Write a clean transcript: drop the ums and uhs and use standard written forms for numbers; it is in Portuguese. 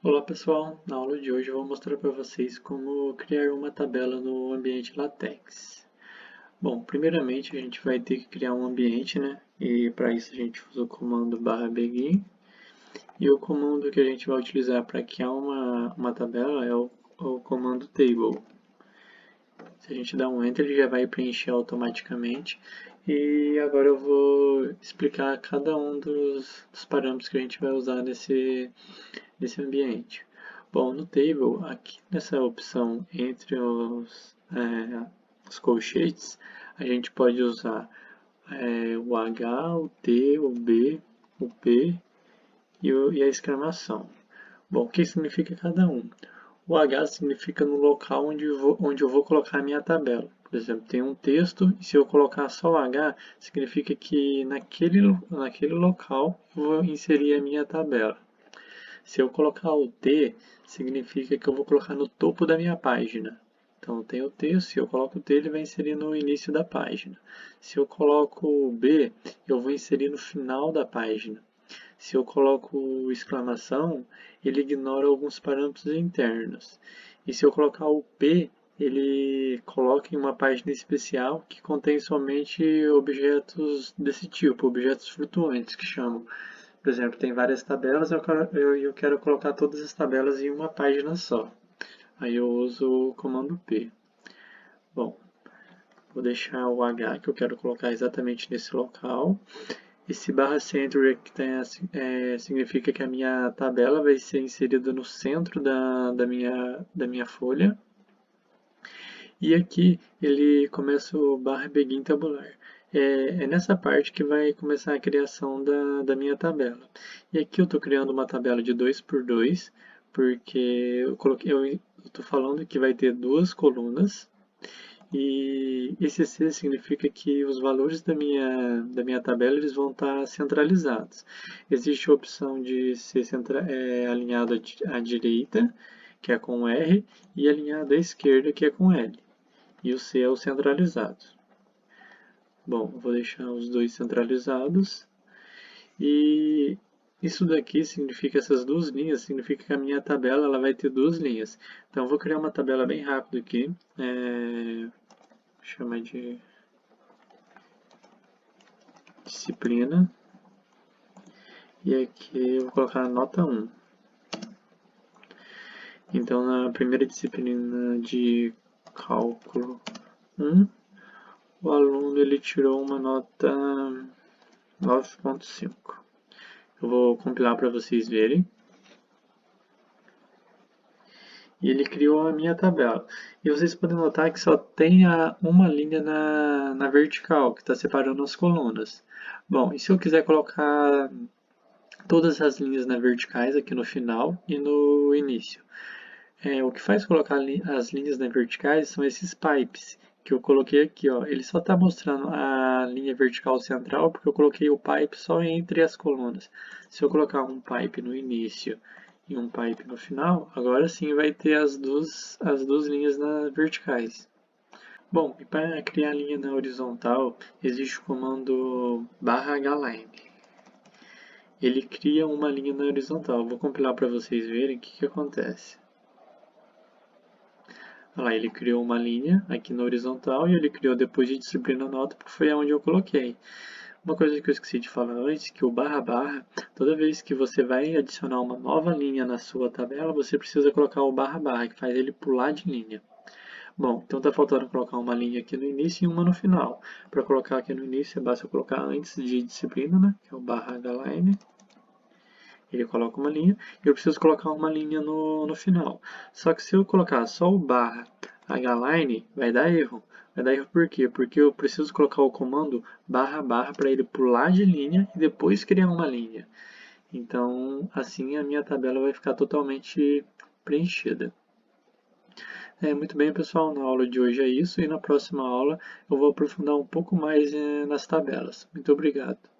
Olá pessoal, na aula de hoje eu vou mostrar para vocês como criar uma tabela no ambiente LaTeX. Bom, primeiramente a gente vai ter que criar um ambiente, né? E para isso a gente usa o comando /begin. E o comando que a gente vai utilizar para criar uma tabela é o comando table. Se a gente dá um enter, ele já vai preencher automaticamente. E agora eu vou explicar cada um dos parâmetros que a gente vai usar nesse ambiente. Bom, no table, aqui nessa opção entre os colchetes, a gente pode usar o H, o T, o B, o P e a exclamação. Bom, o que significa cada um? O H significa no local onde eu vou colocar a minha tabela. Por exemplo, tem um texto e se eu colocar só o H, significa que naquele local eu vou inserir a minha tabela. Se eu colocar o T, significa que eu vou colocar no topo da minha página. Então tem o T, se eu coloco o T, ele vai inserir no início da página. Se eu coloco o B, eu vou inserir no final da página. Se eu coloco exclamação, ele ignora alguns parâmetros internos. E se eu colocar o P, ele coloca em uma página especial que contém somente objetos desse tipo, objetos flutuantes que chamam. Por exemplo, tem várias tabelas e eu quero colocar todas as tabelas em uma página só. Aí eu uso o comando P. Bom, vou deixar o H que eu quero colocar exatamente nesse local. Esse /center que significa que a minha tabela vai ser inserida no centro da minha folha. E aqui ele começa o /begin tabular. É nessa parte que vai começar a criação da minha tabela. E aqui eu estou criando uma tabela de 2 por 2, porque eu estou falando que vai ter duas colunas. E esse C significa que os valores da minha tabela eles vão estar centralizados. Existe a opção de ser alinhado à direita, que é com R, e alinhado à esquerda, que é com L. E o C é o centralizado. Bom, vou deixar os dois centralizados. E isso daqui significa, essas duas linhas, significa que a minha tabela ela vai ter duas linhas. Então, eu vou criar uma tabela bem rápido aqui. Chama de disciplina. E aqui eu vou colocar a nota 1. Então, na primeira disciplina de cálculo 1, o aluno ele tirou uma nota 9.5. Eu vou compilar para vocês verem. E ele criou a minha tabela. E vocês podem notar que só tem uma linha na vertical, que está separando as colunas. Bom, e se eu quiser colocar todas as linhas na verticais aqui no final e no início? O que faz colocar as linhas na verticais são esses pipes que eu coloquei aqui. Ó. Ele só está mostrando a linha vertical central porque eu coloquei o pipe só entre as colunas. Se eu colocar um pipe no início e um pipe no final, agora sim vai ter as duas linhas verticais. Bom, e para criar a linha na horizontal, existe o comando /hline. Ele cria uma linha na horizontal. Vou compilar para vocês verem o que acontece. Olha lá, ele criou uma linha aqui na horizontal e ele criou depois de disciplina nota, porque foi onde eu coloquei. Uma coisa que eu esqueci de falar antes, que o //, toda vez que você vai adicionar uma nova linha na sua tabela, você precisa colocar o //, que faz ele pular de linha. Bom, então está faltando colocar uma linha aqui no início e uma no final. Para colocar aqui no início, basta eu colocar antes de disciplina, né, que é o /hline. Ele coloca uma linha e eu preciso colocar uma linha no final. Só que se eu colocar só o /hline, vai dar erro. Vai dar erro por quê? Porque eu preciso colocar o comando // para ele pular de linha e depois criar uma linha. Então, assim a minha tabela vai ficar totalmente preenchida. Muito bem, pessoal, na aula de hoje é isso e na próxima aula eu vou aprofundar um pouco mais nas tabelas. Muito obrigado.